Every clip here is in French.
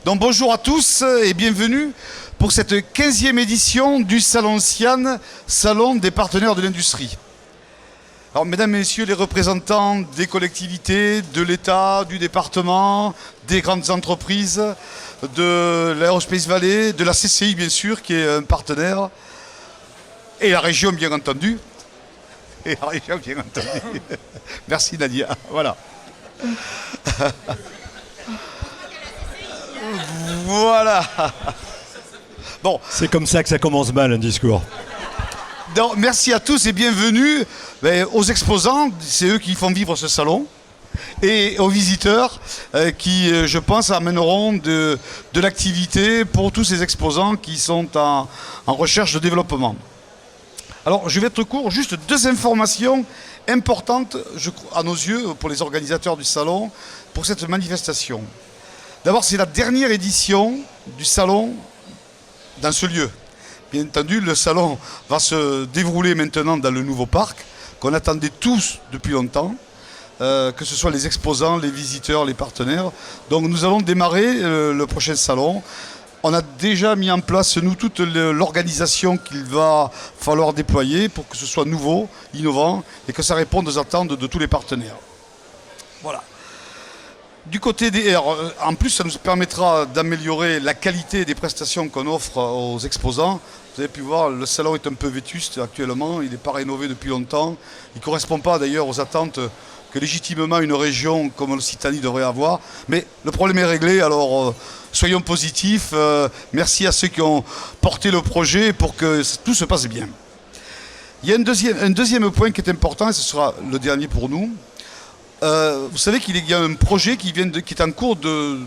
Donc bonjour à tous et bienvenue pour cette 15e édition du Salon Sian, Salon des partenaires de l'industrie. Alors mesdames et messieurs les représentants des collectivités, de l'État, du département, des grandes entreprises, de l'Aerospace Valley, de la CCI bien sûr qui est un partenaire, et la région bien entendu. Et la région bien entendu. Merci Nadia, voilà. Voilà. Bon. C'est comme ça que ça commence mal un discours. Donc, merci à tous et bienvenue aux exposants, c'est eux qui font vivre ce salon, et aux visiteurs qui, je pense, amèneront de l'activité pour tous ces exposants qui sont en recherche de développement. Alors, je vais être court, juste deux informations importantes, à nos yeux, pour les organisateurs du salon, pour cette manifestation. D'abord, c'est la dernière édition du salon dans ce lieu. Bien entendu, le salon va se dérouler maintenant dans le nouveau parc, qu'on attendait tous depuis longtemps, que ce soit les exposants, les visiteurs, les partenaires. Donc nous allons démarrer le prochain salon. On a déjà mis en place, nous, toute l'organisation qu'il va falloir déployer pour que ce soit nouveau, innovant, et que ça réponde aux attentes de tous les partenaires. Voilà. Du côté des... en plus, ça nous permettra d'améliorer la qualité des prestations qu'on offre aux exposants. Vous avez pu voir, le salon est un peu vétuste actuellement, il n'est pas rénové depuis longtemps. Il ne correspond pas d'ailleurs aux attentes que légitimement une région comme l'Occitanie devrait avoir. Mais le problème est réglé, alors soyons positifs. Merci à ceux qui ont porté le projet pour que tout se passe bien. Il y a un deuxième point qui est important, et ce sera le dernier pour nous. Vous savez qu'il y a un projet qui est en cours de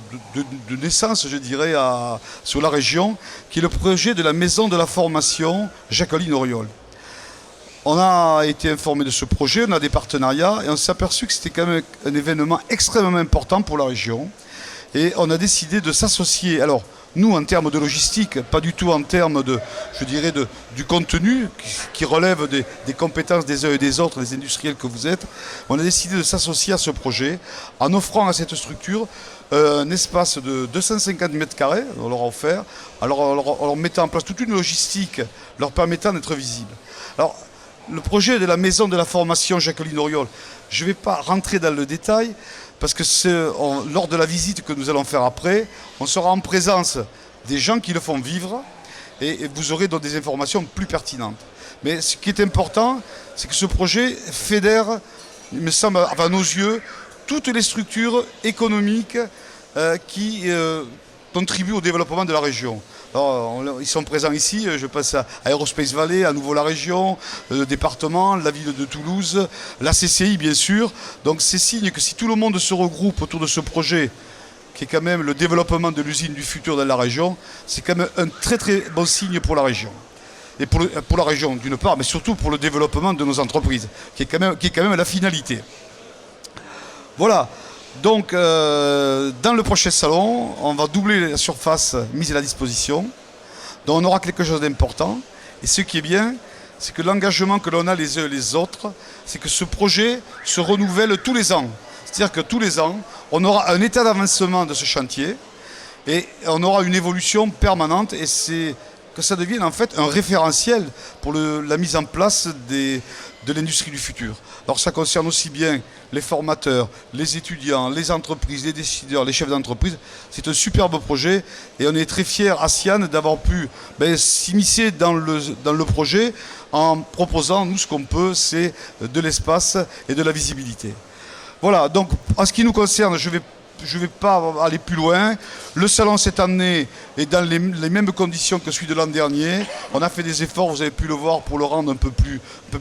naissance, je dirais, sur la région, qui est le projet de la maison de la formation Jacqueline Auriol. On a été informé de ce projet, on a des partenariats, et on s'est aperçu que c'était quand même un événement extrêmement important pour la région. Et on a décidé de s'associer. Alors, nous, en termes de logistique, pas du tout en termes de, je dirais, du contenu qui relève des compétences des uns et des autres, des industriels que vous êtes. On a décidé de s'associer à ce projet en offrant à cette structure un espace de 250 mètres carrés, on leur a offert, alors en leur mettant en place toute une logistique leur permettant d'être visibles. Alors, le projet de la maison de la formation Jacqueline Auriol, je ne vais pas rentrer dans le détail, parce que lors de la visite que nous allons faire après, on sera en présence des gens qui le font vivre et vous aurez donc des informations plus pertinentes. Mais ce qui est important, c'est que ce projet fédère, il me semble, à nos yeux, toutes les structures économiques qui contribuent au développement de la région. Alors, ils sont présents ici, je pense à Aerospace Valley, à nouveau la région, le département, la ville de Toulouse, la CCI bien sûr. Donc c'est signe que si tout le monde se regroupe autour de ce projet, qui est quand même le développement de l'usine du futur dans la région, c'est quand même un très très bon signe pour la région. Et pour la région d'une part, mais surtout pour le développement de nos entreprises, qui est quand même la finalité. Voilà. Donc, dans le prochain salon, on va doubler la surface mise à la disposition. Donc, on aura quelque chose d'important. Et ce qui est bien, c'est que l'engagement que l'on a les uns et les autres, c'est que ce projet se renouvelle tous les ans. C'est-à-dire que tous les ans, on aura un état d'avancement de ce chantier et on aura une évolution permanente. Et c'est que ça devienne en fait un référentiel pour la mise en place de l'industrie du futur. Alors ça concerne aussi bien les formateurs, les étudiants, les entreprises, les décideurs, les chefs d'entreprise. C'est un superbe projet et on est très fiers à Sian d'avoir pu s'immiscer dans le projet en proposant, nous, ce qu'on peut, c'est de l'espace et de la visibilité. Voilà, donc en ce qui nous concerne, je vais pas aller plus loin. Le salon cette année est dans les mêmes conditions que celui de l'an dernier. On a fait des efforts, vous avez pu le voir, pour le rendre un peu plus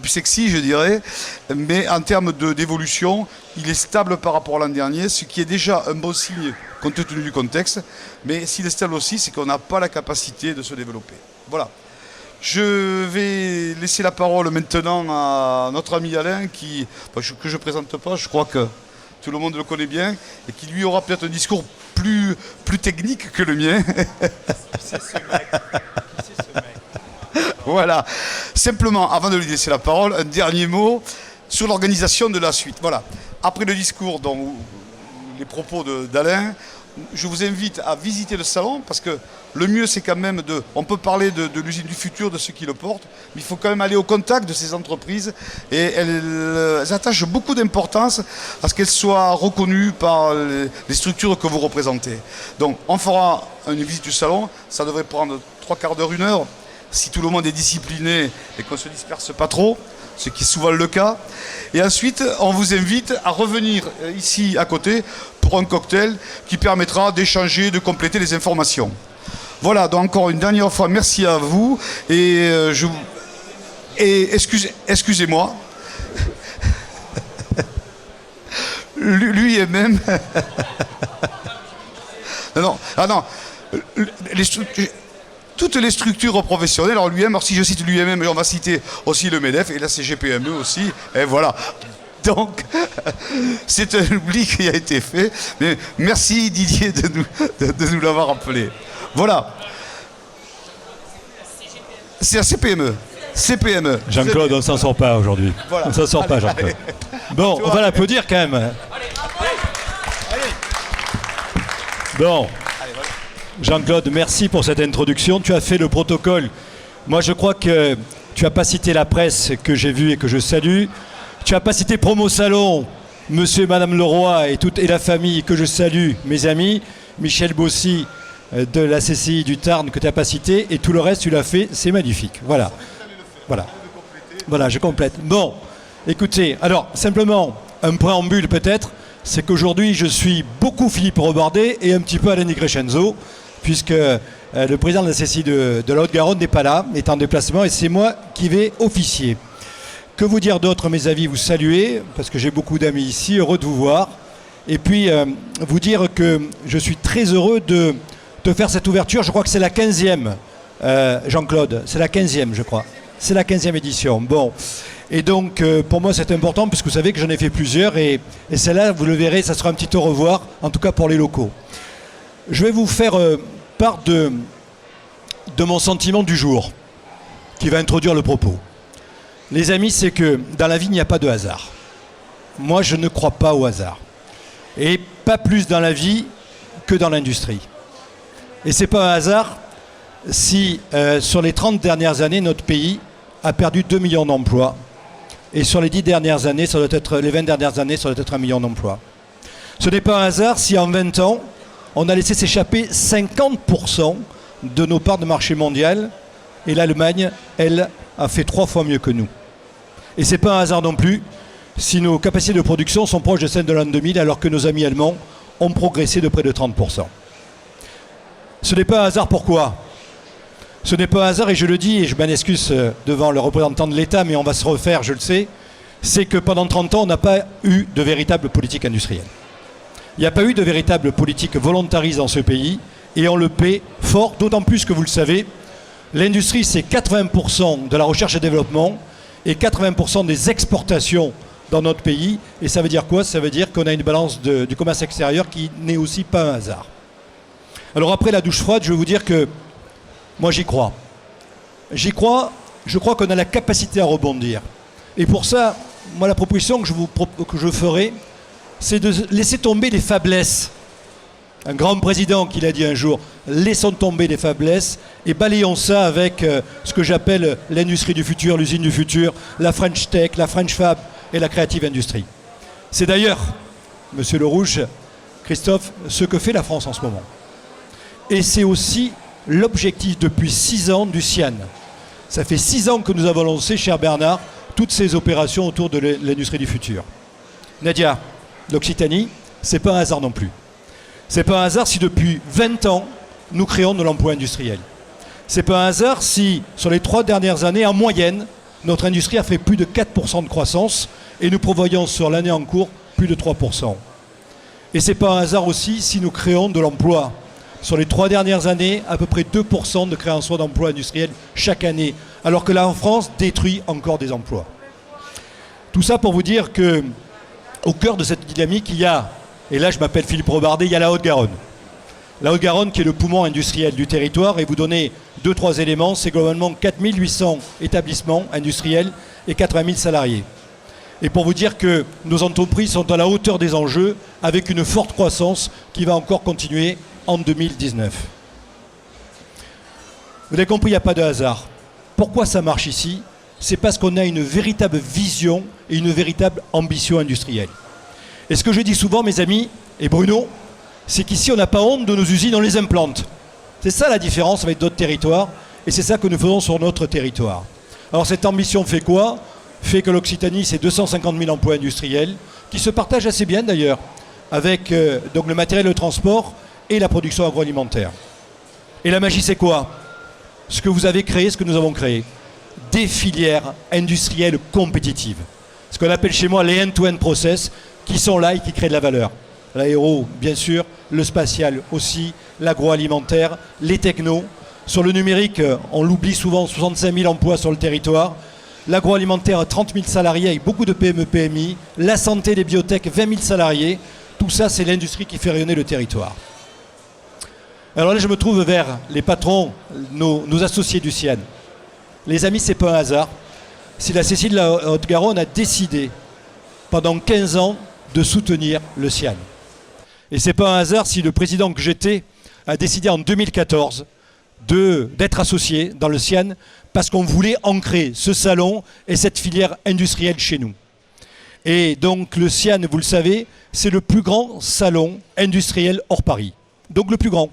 sexy, je dirais. Mais en termes d'évolution, il est stable par rapport à l'an dernier, ce qui est déjà un bon signe compte tenu du contexte. Mais s'il est stable aussi, c'est qu'on n'a pas la capacité de se développer. Voilà. Je vais laisser la parole maintenant à notre ami Alain, que je ne présente pas, je crois que tout le monde le connaît bien, et qui lui aura peut-être un discours plus technique que le mien. C'est ce mec. Voilà. Simplement, avant de lui laisser la parole, un dernier mot sur l'organisation de la suite. Voilà. Après le discours, les propos d'Alain, je vous invite à visiter le salon parce que le mieux c'est quand même on peut parler de l'usine du futur, de ceux qui le portent, mais il faut quand même aller au contact de ces entreprises et elles attachent beaucoup d'importance à ce qu'elles soient reconnues par les structures que vous représentez. Donc on fera une visite du salon, ça devrait prendre 3/4 d'heure, 1 heure, si tout le monde est discipliné et qu'on ne se disperse pas trop, ce qui est souvent le cas. Et ensuite, on vous invite à revenir ici à côté pour un cocktail qui permettra d'échanger, de compléter les informations. Voilà, donc encore une dernière fois, merci à vous. Et, excusez-moi. Lui et même... non, ah non. Toutes les structures professionnelles, alors l'UM, alors si je cite l'UMM, on va citer aussi le MEDEF, et là c'est GPME aussi, et voilà. Donc, c'est un oubli qui a été fait, mais merci Didier de nous l'avoir rappelé. Voilà. C'est la CPME. CPME. Jean-Claude, on ne s'en sort pas aujourd'hui. Voilà. On ne s'en sort pas, Jean-Claude. Bon, on va l'applaudir quand même. Bon. Jean-Claude, merci pour cette introduction. Tu as fait le protocole. Moi, je crois que tu n'as pas cité la presse que j'ai vue et que je salue. Tu n'as pas cité Promo Salon, monsieur et madame Leroy et la famille que je salue, mes amis. Michel Bossy de la CCI du Tarn que tu n'as pas cité. Et tout le reste, tu l'as fait. C'est magnifique. Voilà. Voilà, je complète. Bon, écoutez, alors, simplement, un préambule peut-être. C'est qu'aujourd'hui, je suis beaucoup Philippe Robardet et un petit peu Alain Di Crescenzo, puisque le président de la CCI de la Haute-Garonne n'est pas là, est en déplacement, et c'est moi qui vais officier. Que vous dire d'autre, mes amis, vous saluer, parce que j'ai beaucoup d'amis ici, heureux de vous voir. Et puis, vous dire que je suis très heureux de faire cette ouverture. Je crois que c'est la 15e, Jean-Claude, c'est la 15e, je crois. C'est la 15e édition. Bon. Et donc, pour moi, c'est important, puisque vous savez que j'en ai fait plusieurs, et celle-là, vous le verrez, ça sera un petit au revoir, en tout cas pour les locaux. Je vais vous faire part de mon sentiment du jour, qui va introduire le propos. Les amis, c'est que dans la vie, il n'y a pas de hasard. Moi, je ne crois pas au hasard. Et pas plus dans la vie que dans l'industrie. Et c'est pas un hasard si, sur les 30 dernières années, notre pays a perdu 2 millions d'emplois. Et sur les 10 dernières années, ça doit être, les 20 dernières années, ça doit être 1 million d'emplois. Ce n'est pas un hasard si en 20 ans, on a laissé s'échapper 50% de nos parts de marché mondial. Et l'Allemagne, elle, a fait 3 fois mieux que nous. Et ce n'est pas un hasard non plus si nos capacités de production sont proches de celles de l'an 2000, alors que nos amis allemands ont progressé de près de 30%. Ce n'est pas un hasard, pourquoi ? Ce n'est pas un hasard, et je le dis, et je m'en excuse devant le représentant de l'État, mais on va se refaire, je le sais, c'est que pendant 30 ans, on n'a pas eu de véritable politique industrielle. Il n'y a pas eu de véritable politique volontariste dans ce pays, et on le paie fort, d'autant plus que vous le savez, l'industrie, c'est 80% de la recherche et développement, et 80% des exportations dans notre pays. Et ça veut dire quoi ? Ça veut dire qu'on a une balance du commerce extérieur qui n'est aussi pas un hasard. Alors après la douche froide, je vais vous dire que moi, j'y crois. J'y crois, je crois qu'on a la capacité à rebondir. Et pour ça, moi, la proposition que je ferai, c'est de laisser tomber les faiblesses. Un grand président qui l'a dit un jour, laissons tomber les faiblesses et balayons ça avec ce que j'appelle l'industrie du futur, l'usine du futur, la French Tech, la French Fab et la Creative Industry. C'est d'ailleurs, Monsieur Le Rouge, Christophe, ce que fait la France en ce moment. Et c'est aussi l'objectif depuis 6 ans du CIAN. Ça fait 6 ans que nous avons lancé, cher Bernard, toutes ces opérations autour de l'industrie du futur. Nadia, l'Occitanie, c'est pas un hasard non plus. C'est pas un hasard si depuis 20 ans, nous créons de l'emploi industriel. C'est pas un hasard si, sur les 3 dernières années, en moyenne, notre industrie a fait plus de 4% de croissance et nous prévoyons sur l'année en cours plus de 3%. Et c'est pas un hasard aussi si nous créons de l'emploi. Sur les 3 dernières années, à peu près 2% de création d'emplois industriels chaque année, alors que là, en France, détruit encore des emplois. Tout ça pour vous dire que, au cœur de cette dynamique, il y a, et là je m'appelle Philippe Robardet, il y a la Haute-Garonne. La Haute-Garonne qui est le poumon industriel du territoire, et vous donnez 2-3 éléments, c'est globalement 4800 établissements industriels et 80 000 salariés. et pour vous dire que nos entreprises sont à la hauteur des enjeux avec une forte croissance qui va encore continuer en 2019. Vous avez compris, il n'y a pas de hasard. Pourquoi ça marche ici? C'est parce qu'on a une véritable vision et une véritable ambition industrielle. Et ce que je dis souvent, mes amis, et Bruno, c'est qu'ici, on n'a pas honte de nos usines, on les implante. C'est ça la différence avec d'autres territoires, et c'est ça que nous faisons sur notre territoire. Alors cette ambition fait quoi? Fait que l'Occitanie, c'est 250 000 emplois industriels, qui se partagent assez bien d'ailleurs, avec donc le matériel de transport et la production agroalimentaire. Et la magie, c'est quoi? Ce que vous avez créé, ce que nous avons créé. Des filières industrielles compétitives. Ce qu'on appelle chez moi les end-to-end process, qui sont là et qui créent de la valeur. L'aéro, bien sûr, le spatial aussi, l'agroalimentaire, les technos. Sur le numérique, on l'oublie souvent, 65 000 emplois sur le territoire. L'agroalimentaire, 30 000 salariés avec beaucoup de PME, PMI. La santé, les biotech, 20 000 salariés. Tout ça, c'est l'industrie qui fait rayonner le territoire. Alors là, je me trouve vers les patrons, nos associés du CIAN. Les amis, ce n'est pas un hasard. Si la CCI de la Haute-Garonne a décidé, pendant 15 ans, de soutenir le CIAN. Et ce n'est pas un hasard si le président que j'étais a décidé en 2014 d'être associé dans le CIAN parce qu'on voulait ancrer ce salon et cette filière industrielle chez nous. Et donc le CIAN, vous le savez, c'est le plus grand salon industriel hors Paris. Donc le plus grand,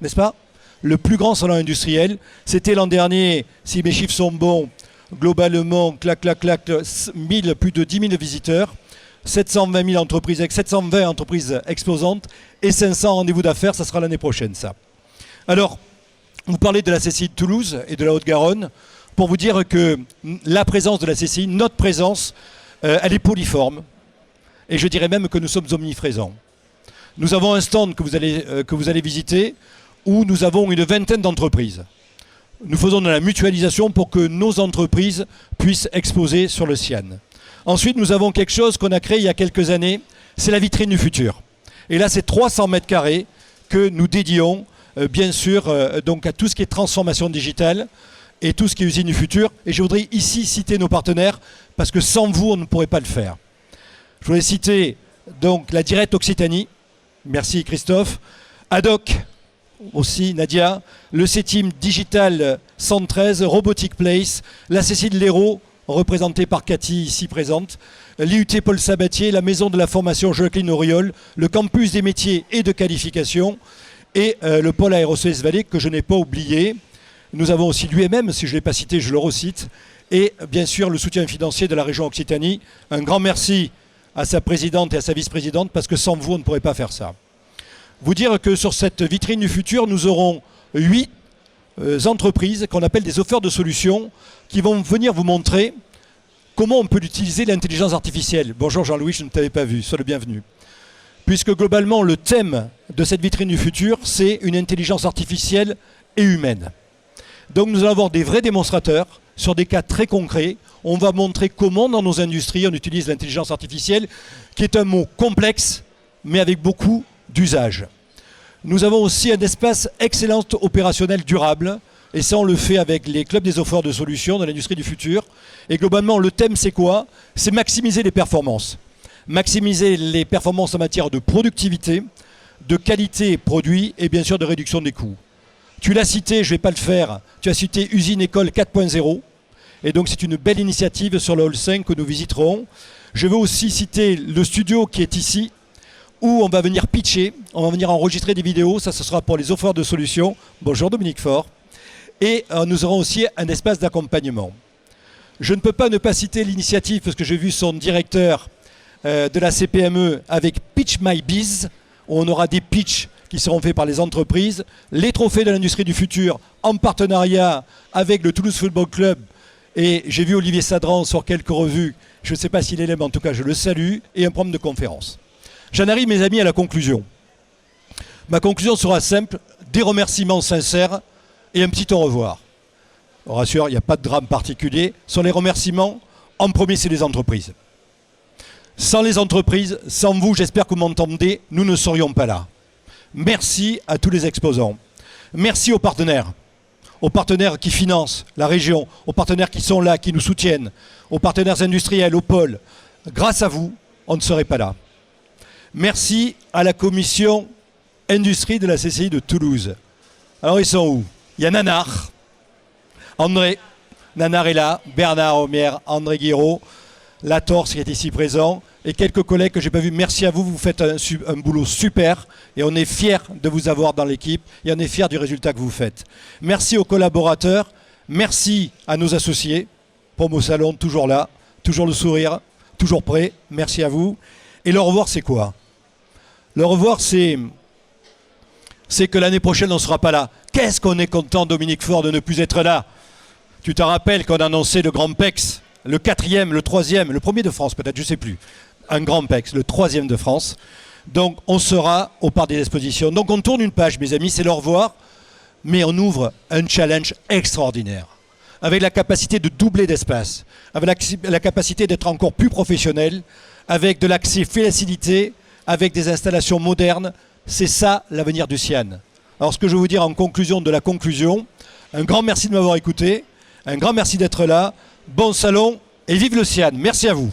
n'est-ce pas? Le plus grand salon industriel. C'était l'an dernier, si mes chiffres sont bons, globalement, plus de 10 000 visiteurs, 720 000 entreprises avec 720 entreprises exposantes et 500 rendez-vous d'affaires, ça sera l'année prochaine ça. Alors, vous parlez de la CCI de Toulouse et de la Haute-Garonne pour vous dire que la présence de la CCI, notre présence, elle est polyforme et je dirais même que nous sommes omniprésents. Nous avons un stand que vous allez visiter où nous avons une vingtaine d'entreprises. Nous faisons de la mutualisation pour que nos entreprises puissent exposer sur le CIAN. Ensuite, nous avons quelque chose qu'on a créé il y a quelques années, c'est la vitrine du futur. Et là, c'est 300 mètres carrés que nous dédions, bien sûr, donc à tout ce qui est transformation digitale et tout ce qui est usine du futur. Et je voudrais ici citer nos partenaires, parce que sans vous, on ne pourrait pas le faire. Je voudrais citer donc la Direct Occitanie, merci Christophe, Adoc, aussi Nadia, le C-Team Digital 113, Robotic Place, la CCI de l'Hérault, représentée par Cathy, ici présente, l'IUT Paul Sabatier, la maison de la formation Jacqueline Auriol, le campus des métiers et de qualification, et le pôle Aérospatiale Vallée, que je n'ai pas oublié. Nous avons aussi l'UMM, si je ne l'ai pas cité, je le recite, et bien sûr le soutien financier de la région Occitanie. Un grand merci à sa présidente et à sa vice-présidente, parce que sans vous, on ne pourrait pas faire ça. Vous dire que sur cette vitrine du futur, nous aurons 8 entreprises qu'on appelle des offres de solutions qui vont venir vous montrer comment on peut utiliser l'intelligence artificielle. Bonjour Jean-Louis, je ne t'avais pas vu, sois le bienvenu. Puisque globalement, le thème de cette vitrine du futur, c'est une intelligence artificielle et humaine. Donc nous allons avoir des vrais démonstrateurs sur des cas très concrets. On va montrer comment dans nos industries on utilise l'intelligence artificielle, qui est un mot complexe, mais avec beaucoup d'usage. Nous avons aussi un espace excellence opérationnelle durable, et ça on le fait avec les clubs des offreurs de solutions dans l'industrie du futur. Et globalement, le thème c'est quoi? C'est maximiser les performances. Maximiser les performances en matière de productivité, de qualité produit et bien sûr de réduction des coûts. Tu l'as cité, je ne vais pas le faire, tu as cité Usine École 4.0, et donc c'est une belle initiative sur le Hall 5 que nous visiterons. Je veux aussi citer le studio qui est ici, où on va venir pitcher, on va venir enregistrer des vidéos, ça ce sera pour les offreurs de solutions. Bonjour Dominique Faure. Et nous aurons aussi un espace d'accompagnement. Je ne peux pas ne pas citer l'initiative, parce que j'ai vu son directeur de la CPME avec Pitch My Biz, où on aura des pitchs qui seront faits par les entreprises, les trophées de l'industrie du futur en partenariat avec le Toulouse Football Club. Et j'ai vu Olivier Sadran sur quelques revues, je ne sais pas s'il est là, mais en tout cas je le salue, et un programme de conférence. J'en arrive, mes amis, à la conclusion. Ma conclusion sera simple, des remerciements sincères et un petit au revoir. On rassure, il n'y a pas de drame particulier. Sur les remerciements, en premier, c'est les entreprises. Sans les entreprises, sans vous, j'espère que vous m'entendez, nous ne serions pas là. Merci à tous les exposants. Merci aux partenaires qui financent la région, aux partenaires qui sont là, qui nous soutiennent, aux partenaires industriels, aux pôles, grâce à vous, on ne serait pas là. Merci à la commission industrie de la CCI de Toulouse. Alors ils sont où? Il y a Nanar, André, Nanar est là, Bernard Aumière, André Guiraud, Latorce qui est ici présent, et quelques collègues que je n'ai pas vus. Merci à vous, vous faites un boulot super, et on est fiers de vous avoir dans l'équipe, et on est fiers du résultat que vous faites. Merci aux collaborateurs, merci à nos associés, Promo Salon, toujours là, toujours le sourire, toujours prêt, merci à vous. Et le revoir, c'est quoi? Le revoir, c'est que l'année prochaine, on ne sera pas là. Qu'est-ce qu'on est content, Dominique Faure, de ne plus être là. Tu te rappelles qu'on a annoncé le Grand PEX, le 4e, le 3e, le 1er de France peut-être, je ne sais plus. Un Grand PEX, le 3e de France. Donc on sera au Parc des Expositions. Donc on tourne une page, mes amis, c'est le revoir. Mais on ouvre un challenge extraordinaire. Avec la capacité de doubler d'espace. Avec la capacité d'être encore plus professionnel. Avec de l'accès facilité. Avec des installations modernes. C'est ça l'avenir du Sian. Alors ce que je veux vous dire en conclusion de la conclusion, un grand merci de m'avoir écouté, un grand merci d'être là, bon salon et vive le Sian. Merci à vous.